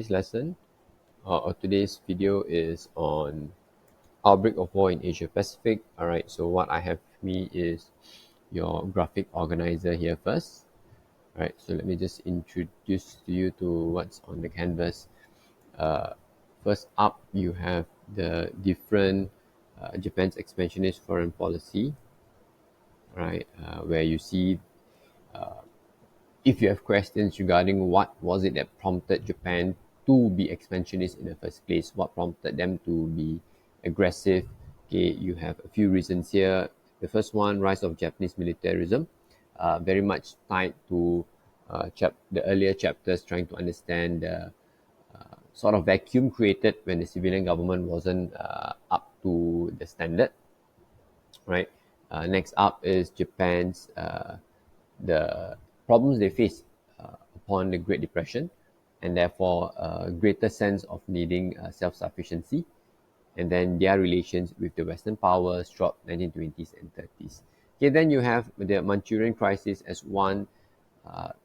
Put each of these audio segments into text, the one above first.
today's lesson or today's video is on outbreak of war in Asia Pacific. All right, so what I have with me is your graphic organizer here first. All right, so let me just introduce to you to what's on the canvas. First up, you have the different Japan's expansionist foreign policy, right, where you see if you have questions regarding what was it that prompted Japan to be expansionist in the first place, what prompted them to be aggressive, okay, you have a few reasons here. The first one, rise of Japanese militarism, very much tied to the earlier chapters, trying to understand the sort of vacuum created when the civilian government wasn't up to the standard, right? Next up is Japan's the problems they face upon the Great Depression, and therefore a greater sense of needing self-sufficiency, and then their relations with the Western powers throughout 1920s and 30s. Okay, then you have the Manchurian crisis as one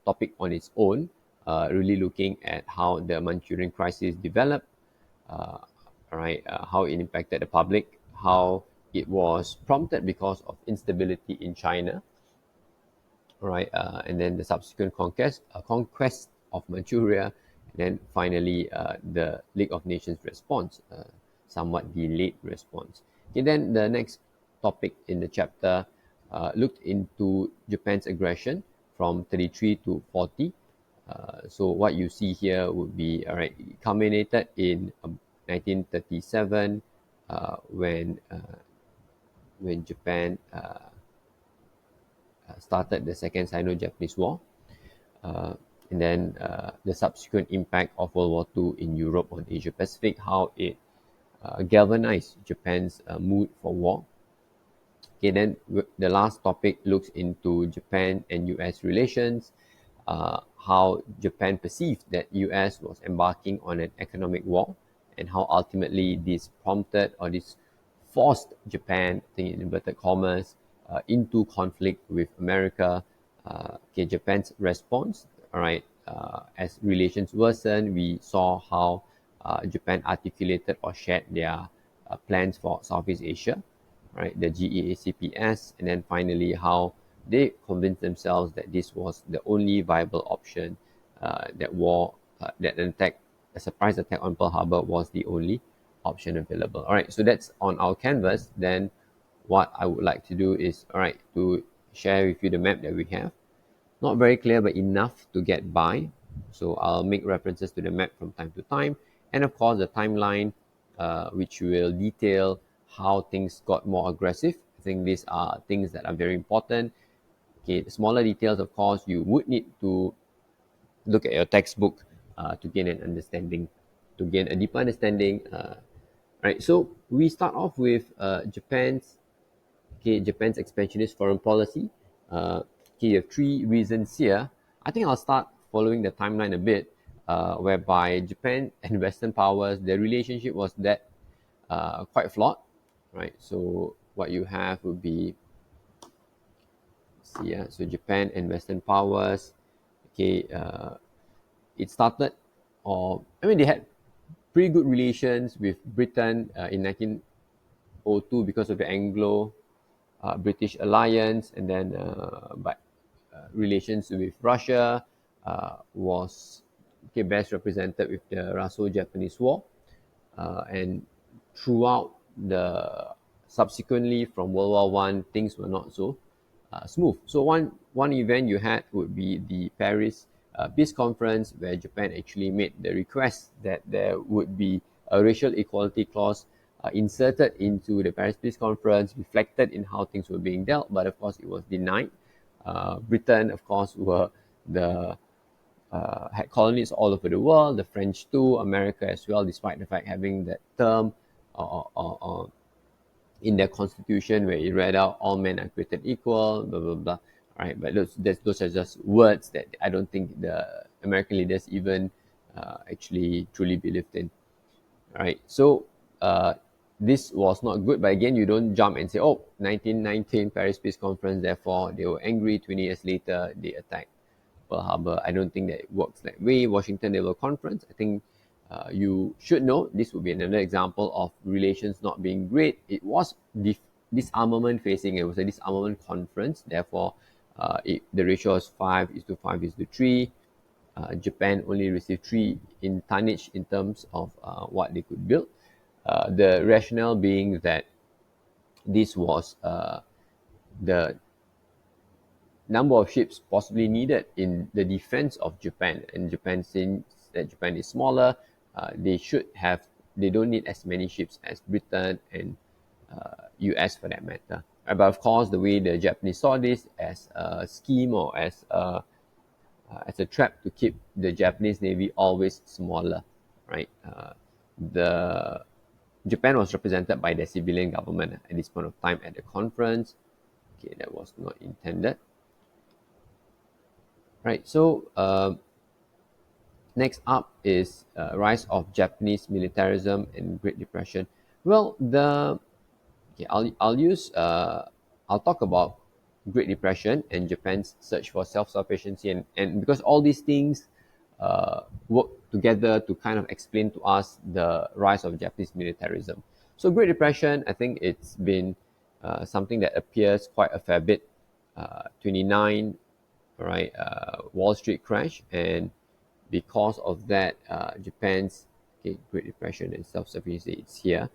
topic on its own, really looking at how the Manchurian crisis developed, how it impacted the public, how it was prompted because of instability in China, right? And then the subsequent conquest of Manchuria, and then finally the League of Nations response, somewhat delayed response. Okay, then the next topic in the chapter looked into Japan's aggression from 33 to 40. So what you see here would be, all right, it culminated in 1937 when Japan started the Second Sino-Japanese War, and then the subsequent impact of World War II in Europe on Asia Pacific, how it galvanized Japan's mood for war. Okay, then the last topic looks into Japan and US relations, how Japan perceived that US was embarking on an economic war, and how ultimately this prompted or this forced Japan, I think in inverted commas, into conflict with America. Okay, Japan's response, all right, as relations worsened, we saw how Japan articulated or shared their plans for Southeast Asia, right, the GEACPS, and then finally how they convinced themselves that this was the only viable option, that an attack, a surprise attack on Pearl Harbour was the only option available. All right, so that's on our canvas. Then what I would like to do is, all right, to share with you the map that we have. Not very clear, but enough to get by. So I'll make references to the map from time to time. And of course, the timeline, which will detail how things got more aggressive. I think these are things that are very important. Okay, the smaller details, of course, you would need to look at your textbook to gain an understanding, to gain a deeper understanding. Right, so we start off with Japan's expansionist foreign policy. You have three reasons here. I think I'll start following the timeline a bit, whereby Japan and Western powers, their relationship was that quite flawed, right? So what you have would be, so Japan and Western powers, okay, it started, they had pretty good relations with Britain in 1902 because of the Anglo British alliance, and then but relations with Russia was best represented with the Russo-Japanese War, and throughout the subsequently from World War One, things were not so smooth. So one event you had would be the Paris Peace Conference, where Japan actually made the request that there would be a racial equality clause inserted into the Paris Peace Conference, reflected in how things were being dealt, but of course it was denied. Britain, of course, had colonies all over the world, the French too, America as well, despite the fact having that term in their constitution where it read out all men are created equal, blah, blah, blah. Right, but those are just words that I don't think the American leaders even actually truly believed in. Right, so this was not good, but again, you don't jump and say, 1919 Paris Peace Conference, therefore they were angry, 20 years later they attacked Pearl Harbor. I don't think that it works that way. Washington Naval Conference, I think You should know this would be another example of relations not being great. It was disarmament facing, it was a disarmament conference, therefore the ratio was 5:5:3. Japan only received 3 in tonnage in terms of what they could build. The rationale being that this was the number of ships possibly needed in the defense of Japan. And Japan, since that Japan is smaller, they don't need as many ships as Britain and US for that matter. But of course, the way the Japanese saw this as a scheme or as a trap to keep the Japanese Navy always smaller, right? The Japan was represented by the civilian government at this point of time at the conference. Okay, that was not intended. Right, so next up is rise of Japanese militarism and Great Depression. Well, I'll talk about Great Depression and Japan's search for self-sufficiency, and because all these things work together to kind of explain to us the rise of Japanese militarism. So Great Depression, I think it's been something that appears quite a fair bit. 29, right, Wall Street crash, and because of that, Japan's Great Depression and self-sufficiency, it's here.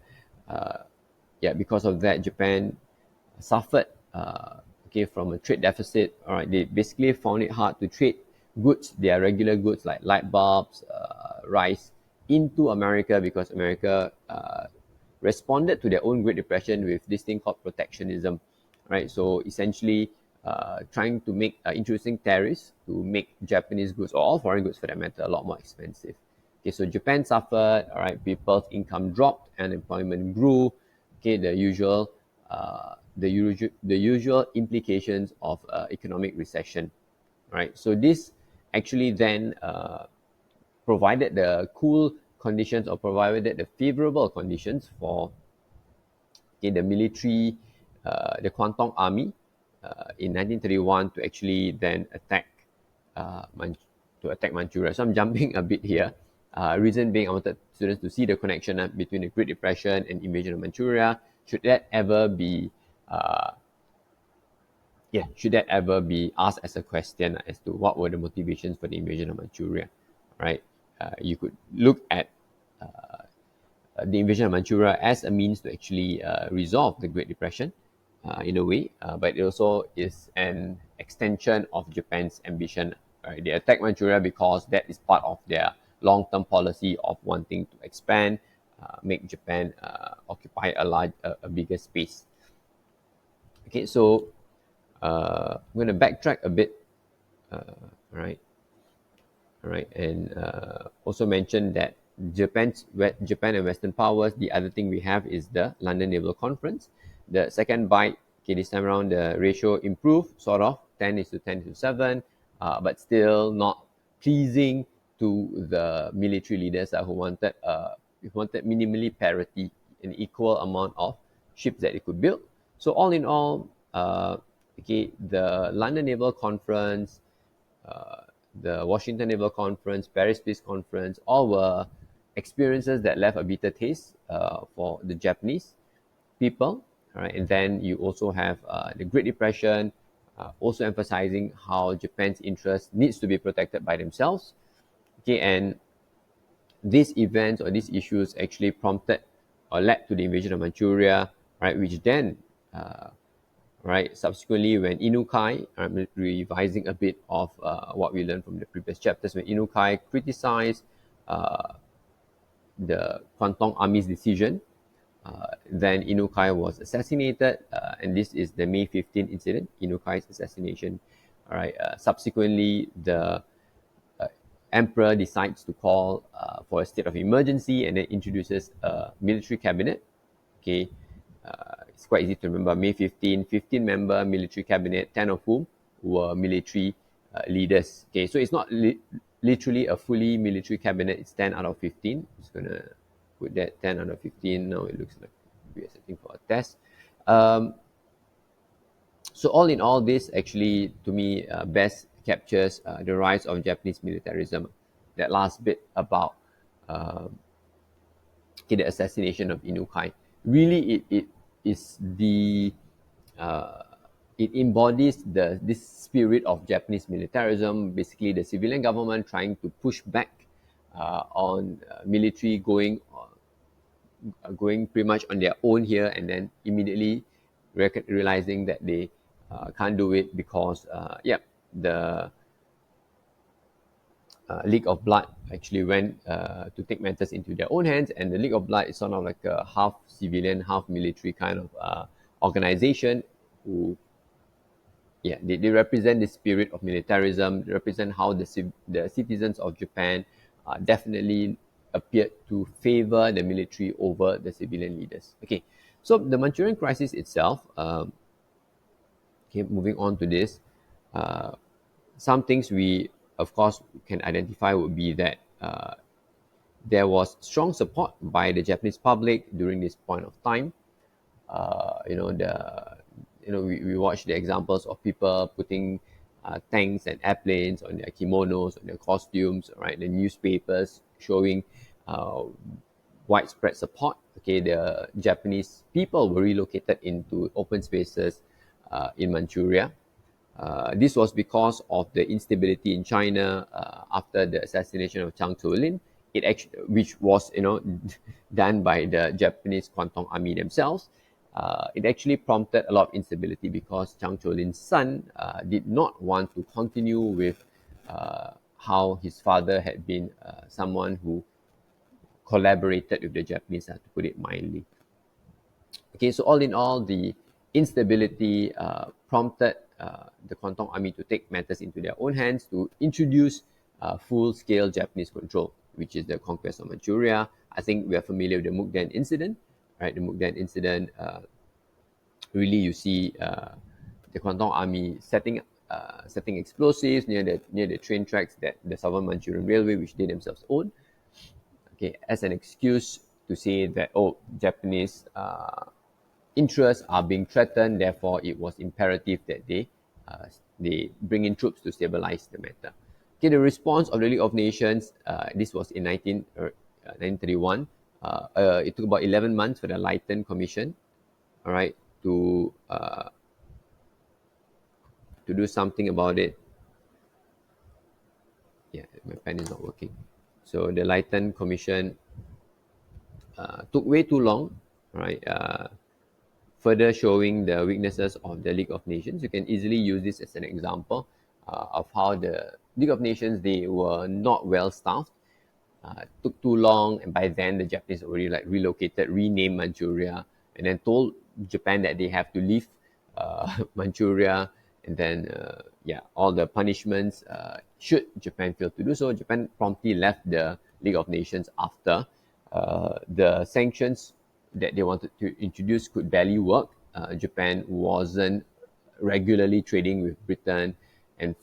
Because of that, Japan suffered from a trade deficit. All right, they basically found it hard to trade goods, their regular goods like light bulbs, rice, into America, because America responded to their own Great Depression with this thing called protectionism, right? So essentially, trying to make introducing tariffs to make Japanese goods, or all foreign goods for that matter, a lot more expensive. Okay, so Japan suffered. All right, people's income dropped, unemployment grew. Okay, the usual implications of economic recession, right? So this actually then provided the cool conditions, or provided the favorable conditions for the military, the Kwantung Army in 1931 to actually then attack Manchuria. So I'm jumping a bit here. Reason being, I wanted students to see the connection between the Great Depression and invasion of Manchuria. Should that ever be asked as a question as to what were the motivations for the invasion of Manchuria, right? You could look at the invasion of Manchuria as a means to actually resolve the Great Depression in a way, but it also is an extension of Japan's ambition. Right? They attack Manchuria because that is part of their long-term policy of wanting to expand, make Japan occupy a bigger space. Okay, so I'm going to backtrack a bit, right, and also mention that Japan and Western powers. The other thing we have is the London Naval Conference. The second bite, this time around the ratio improved, sort of 10:10:7, but still not pleasing to the military leaders who wanted minimally parity, an equal amount of ships that they could build. So all in all, the London Naval Conference, the Washington Naval Conference, Paris Peace Conference, all were experiences that left a bitter taste for the Japanese people. All right, and then you also have the Great Depression, also emphasizing how Japan's interest needs to be protected by themselves. Okay, and these events or these issues actually prompted or led to the invasion of Manchuria, right? Which then, subsequently, when Inukai, I'm revising a bit of what we learned from the previous chapters, when Inukai criticized the Kwantung Army's decision, then Inukai was assassinated, and this is the May 15 incident, Inukai's assassination. All right. Subsequently, the emperor decides to call for a state of emergency and then introduces a military cabinet. Okay, it's quite easy to remember. May 15-member military cabinet, 10 of whom were military leaders. Okay, so it's not literally a fully military cabinet. It's 10 out of 15. I'm just gonna put that 10 out of 15. Now it looks like we are setting for a test. So all in all, this actually, to me, best captures the rise of Japanese militarism. That last bit about okay, the assassination of Inukai. Really, it is the uh, it embodies this spirit of Japanese militarism. Basically, the civilian government trying to push back on military going pretty much on their own here, and then immediately realizing that they can't do it because the League of Blood actually went to take matters into their own hands, and the League of Blood is sort of like a half civilian, half military kind of organization who, yeah, they represent the spirit of militarism. They represent how the citizens of Japan definitely appeared to favor the military over the civilian leaders. Okay, so the Manchurian crisis itself. Okay, moving on to this. Uh, some things we, of course, can identify would be that there was strong support by the Japanese public during this point of time. We watch the examples of people putting tanks and airplanes on their kimonos, on their costumes, right? The newspapers showing uh, widespread support. Okay, the Japanese people were relocated into open spaces in Manchuria. This was because of the instability in China after the assassination of Chiang Kai-shek. It actually, which was done by the Japanese Kwantung Army themselves. It actually prompted a lot of instability because Chiang Kai-shek's son did not want to continue with how his father had been someone who collaborated with the Japanese, to put it mildly. Okay, so all in all, the instability prompted the Kwantung Army to take matters into their own hands to introduce full-scale Japanese control, which is the conquest of Manchuria. I think we are familiar with the Mukden incident, right? The Mukden incident, really you see the Kwantung Army setting explosives near the train tracks that the Southern Manchurian Railway, which they themselves own, okay, as an excuse to say that, oh, Japanese interests are being threatened, therefore it was imperative that they bring in troops to stabilize the matter. Okay, the response of the League of Nations, this was in 1931. It took about 11 months for the Lighten Commission, all right, to do something about it. Yeah, my pen is not working. So the Lighten Commission took way too long, right? Further showing the weaknesses of the League of Nations. You can easily use this as an example of how the League of Nations, they were not well staffed, took too long, and by then the Japanese already like relocated, renamed Manchuria, and then told Japan that they have to leave Manchuria, and then all the punishments should Japan fail to do so. Japan promptly left the League of Nations after the sanctions that they wanted to introduce could barely work. Japan wasn't regularly trading with Britain and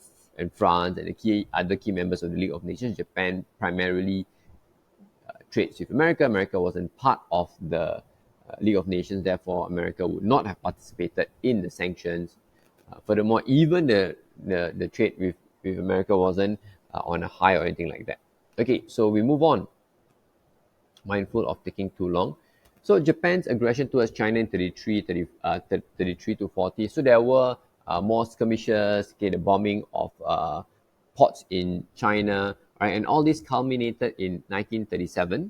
France and the other key members of the League of Nations. Japan primarily trades with America. America wasn't part of the League of Nations, therefore America would not have participated in the sanctions. Furthermore, even the trade with America wasn't on a high or anything like that. Okay, so we move on, mindful of taking too long. So Japan's aggression towards China in 33 to 40. So there were more skirmishes, okay, the bombing of ports in China, right? And all this culminated in 1937,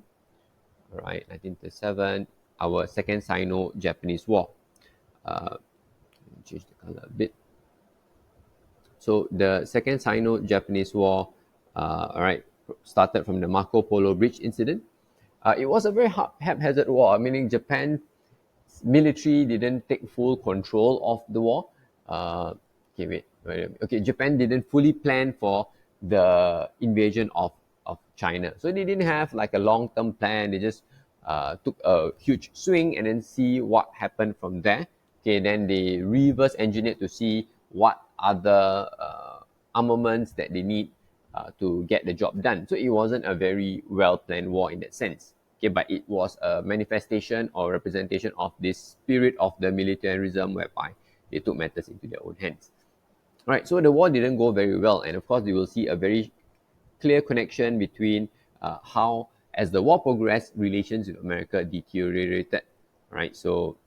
right? 1937, our second Sino-Japanese War. Change the color a bit. So the second Sino-Japanese War, all right, started from the Marco Polo Bridge incident. It was a very haphazard war, meaning Japan's military didn't take full control of the war. Okay, wait. Okay, Japan didn't fully plan for the invasion of China. So they didn't have like a long-term plan. They just took a huge swing and then see what happened from there. Okay, then they reverse engineered to see what other armaments that they need to get the job done. So it wasn't a very well-planned war in that sense. Okay, but it was a manifestation or representation of this spirit of the militarism whereby they took matters into their own hands. All right, so the war didn't go very well, and of course, you will see a very clear connection between how as the war progressed, relations with America deteriorated, right? So,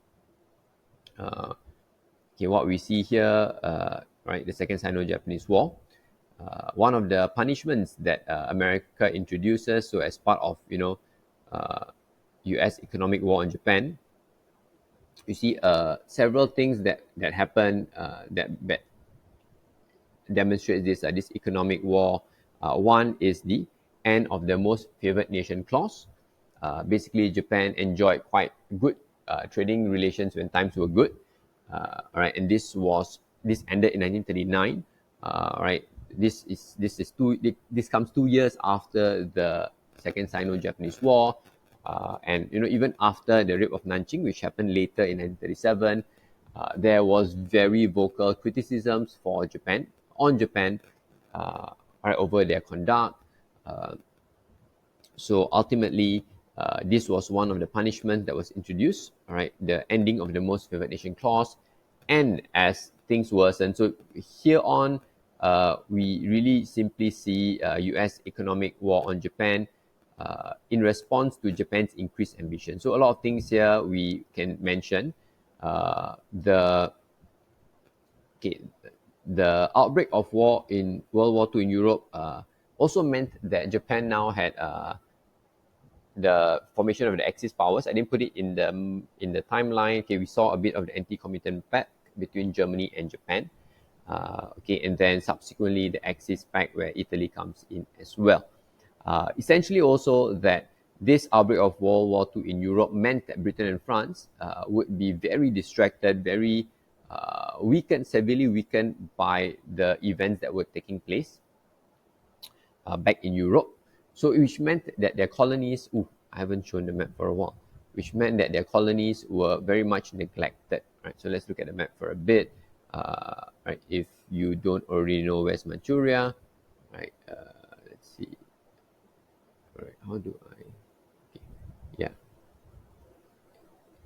okay, what we see here, right, the Second Sino-Japanese War. One of the punishments that America introduces, so as part of U.S. economic war on Japan, you see several things that happen that demonstrates this economic war. One is the end of the most favored nation clause. Basically, Japan enjoyed quite good trading relations when times were good. All right, and this ended in 1939. Right, this comes 2 years after the Second Sino-Japanese War, and even after the rape of Nanjing, which happened later in 1937. There was very vocal criticisms on Japan, right, over their conduct. So ultimately, this was one of the punishments that was introduced, all right, the ending of the most favored nation clause. And as things worsen, so here on, we really simply see US economic war on Japan in response to Japan's increased ambition. So a lot of things here we can mention. The okay, the outbreak of war in World War II in Europe also meant that Japan now had the formation of the Axis powers. I didn't put it in the timeline. Okay, we saw a bit of the anti-committant pact between Germany and Japan. Okay, and then subsequently the Axis pact where Italy comes in as well. Essentially, also that this outbreak of World War II in Europe meant that Britain and France would be very distracted, very severely weakened by the events that were taking place back in Europe. So, which meant that their colonies, I haven't shown the map for a while, which meant that their colonies were very much neglected. Right. So let's look at the map for a bit. Right. If you don't already know where's Manchuria, right? Let's see. All right. How do I? Okay. Yeah.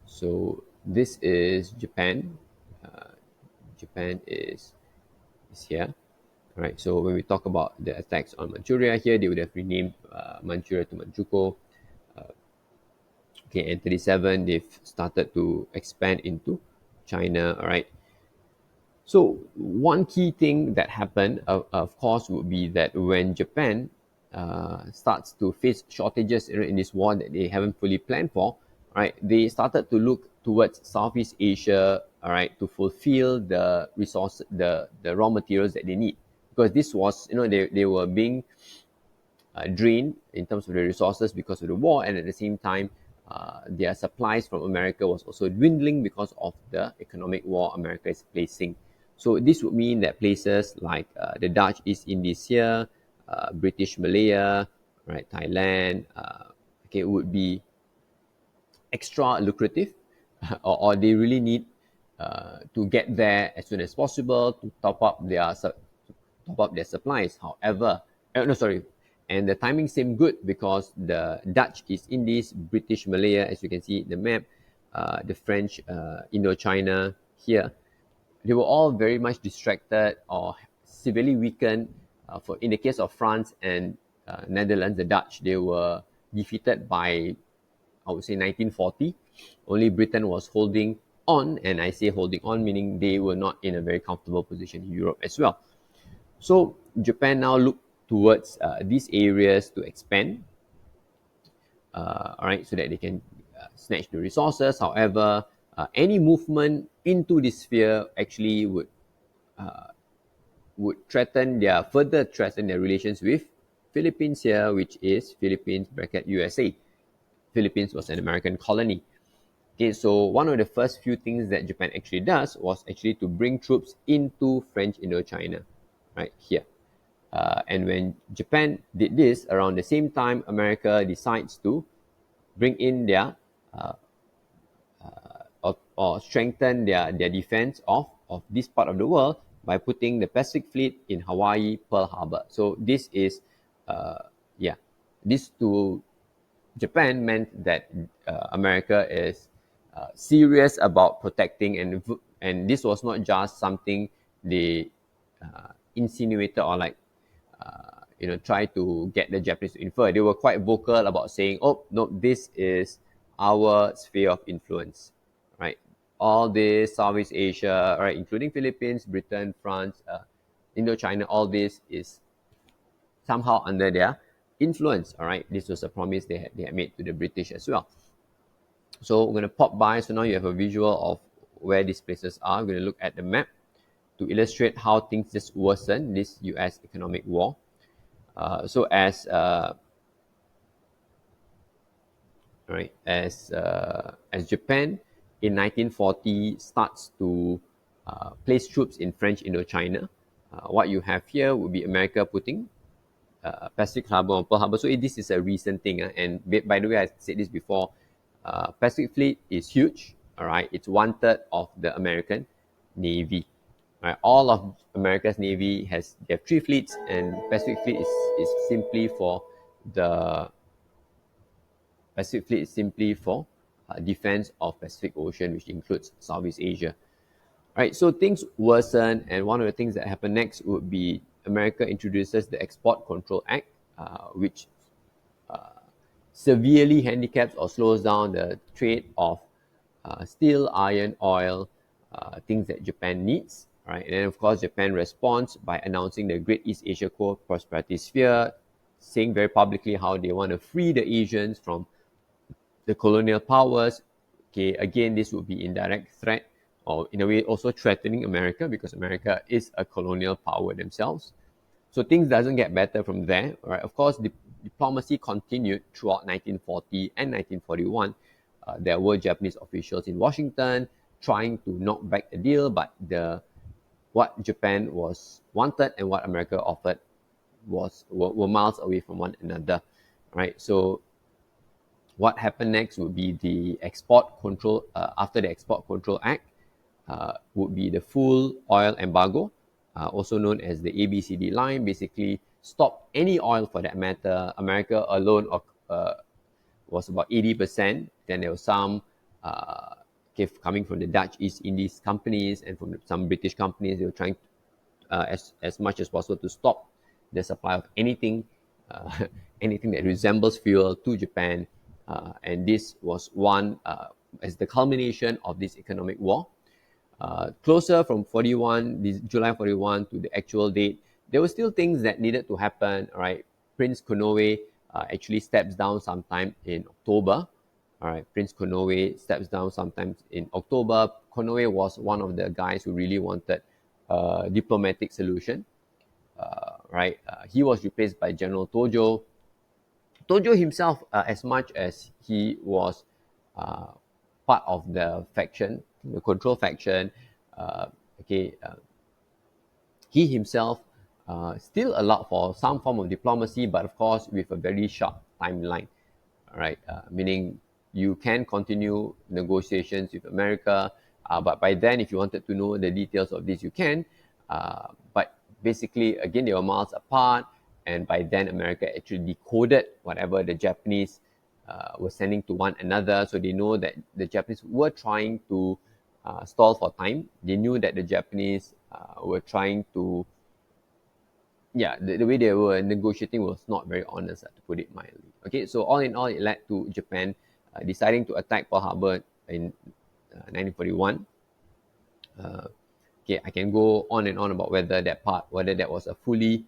So this is Japan. Japan is here. Right. So when we talk about the attacks on Manchuria here, they would have renamed Manchuria to Manchukuo. Okay, and 37, they've started to expand into China. All right. So one key thing that happened, of course, would be that when Japan starts to face shortages in this war that they haven't fully planned for, right? They started to look towards Southeast Asia, all right, to fulfill the raw materials that they need, because this was, they were being drained in terms of the resources because of the war, and at the same time, their supplies from America was also dwindling because of the economic war America is facing. So this would mean that places like the Dutch East Indies here, British Malaya, right, Thailand, okay, would be extra lucrative, or they really need to get there as soon as possible to top up their supplies. However, no, sorry, and the timing seemed good because the Dutch East Indies, British Malaya, as you can see in the map, the French Indochina here, they were all very much distracted or severely weakened. For in the case of France and Netherlands, the Dutch, they were defeated by, I would say, 1940. Only Britain was holding on, and I say holding on meaning they were not in a very comfortable position in Europe as well. So Japan now looked towards these areas to expand, all right, so that they can snatch the resources. However, any movement into this sphere actually would further threaten their relations with Philippines here, which is Philippines bracket USA. Philippines was an American colony. Okay, so one of the first few things that Japan actually does was actually to bring troops into French Indochina, right here. And when Japan did this, around the same time, America decides to bring in their or strengthen their defense of this part of the world by putting the Pacific Fleet in Hawaii, Pearl Harbour. So this is, this to Japan meant that America is serious about protecting, and this was not just something they insinuated or like try to get the Japanese to infer. They were quite vocal about saying, "Oh no, this is our sphere of influence, right? All this Southeast Asia, right, including Philippines, Britain, France, Indochina, all this is somehow under their influence." All right, this was a promise they had made to the British as well. So we're going to pop by. So now you have a visual of where these places are. We're going to look at the map to illustrate how things just worsen this U.S. economic war. So as Japan in 1940 starts to place troops in French Indochina, what you have here would be America putting Pacific Harbour on Pearl Harbour. So this is a recent thing, and by the way, I said this before. Pacific Fleet is huge. All right, it's 1/3 of the American Navy. Right, all of America's Navy they have 3 fleets, and Pacific Fleet is simply for the Pacific Fleet is simply for defense of Pacific Ocean, which includes Southeast Asia. Right, so things worsen, and one of the things that happen next would be America introduces the Export Control Act, which severely handicaps or slows down the trade of steel, iron, oil, things that Japan needs. Right, and then of course Japan responds by announcing the Great East Asia Co-Prosperity Sphere, saying very publicly how they want to free the Asians from the colonial powers. Okay, again, this would be indirect threat, or in a way also threatening America, because America is a colonial power themselves. So things doesn't get better from there, right? Of course, the diplomacy continued throughout 1940 and 1941. There were Japanese officials in Washington trying to knock back the deal, but what Japan wanted and what America offered were miles away from one another, right? So what happened next would be the export control. After the Export Control Act, would be the full oil embargo, also known as the ABCD line. Basically, stop any oil for that matter. America alone was about 80%. Then there was some coming from the Dutch East Indies companies and from some British companies. They were trying as much as possible to stop the supply of anything anything that resembles fuel to Japan. And this was one as the culmination of this economic war. Closer from July 41 to the actual date, there were still things that needed to happen. Right, Prince Konoe actually steps down sometime in October. All right, Prince Konoe steps down sometime in October. Konoe was one of the guys who really wanted a diplomatic solution. Right, he was replaced by General Tojo. Tojo himself, as much as he was part of the faction, the control faction, he himself still allowed for some form of diplomacy, but of course with a very short timeline. Right, meaning you can continue negotiations with America, but by then, if you wanted to know the details of this, you can. But basically, again, they were miles apart, and by then, America actually decoded whatever the Japanese were sending to one another. So they know that the Japanese were trying to stall for time. They knew that the Japanese were trying to, the way they were negotiating was not very honest, to put it mildly. Okay, so all in all, it led to Japan deciding to attack Pearl Harbour in 1941. I can go on and on about whether that was a fully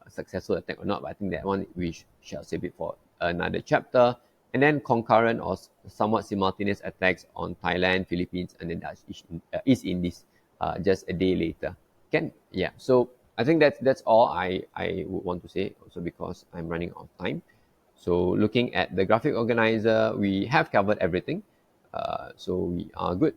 successful attack or not, but I think that one we shall save it for another chapter. And then concurrent or somewhat simultaneous attacks on Thailand, Philippines, and the Dutch East Indies just a day later. So I think that's all I would want to say, also because I'm running out of time. So looking at the graphic organizer, we have covered everything. So we are good.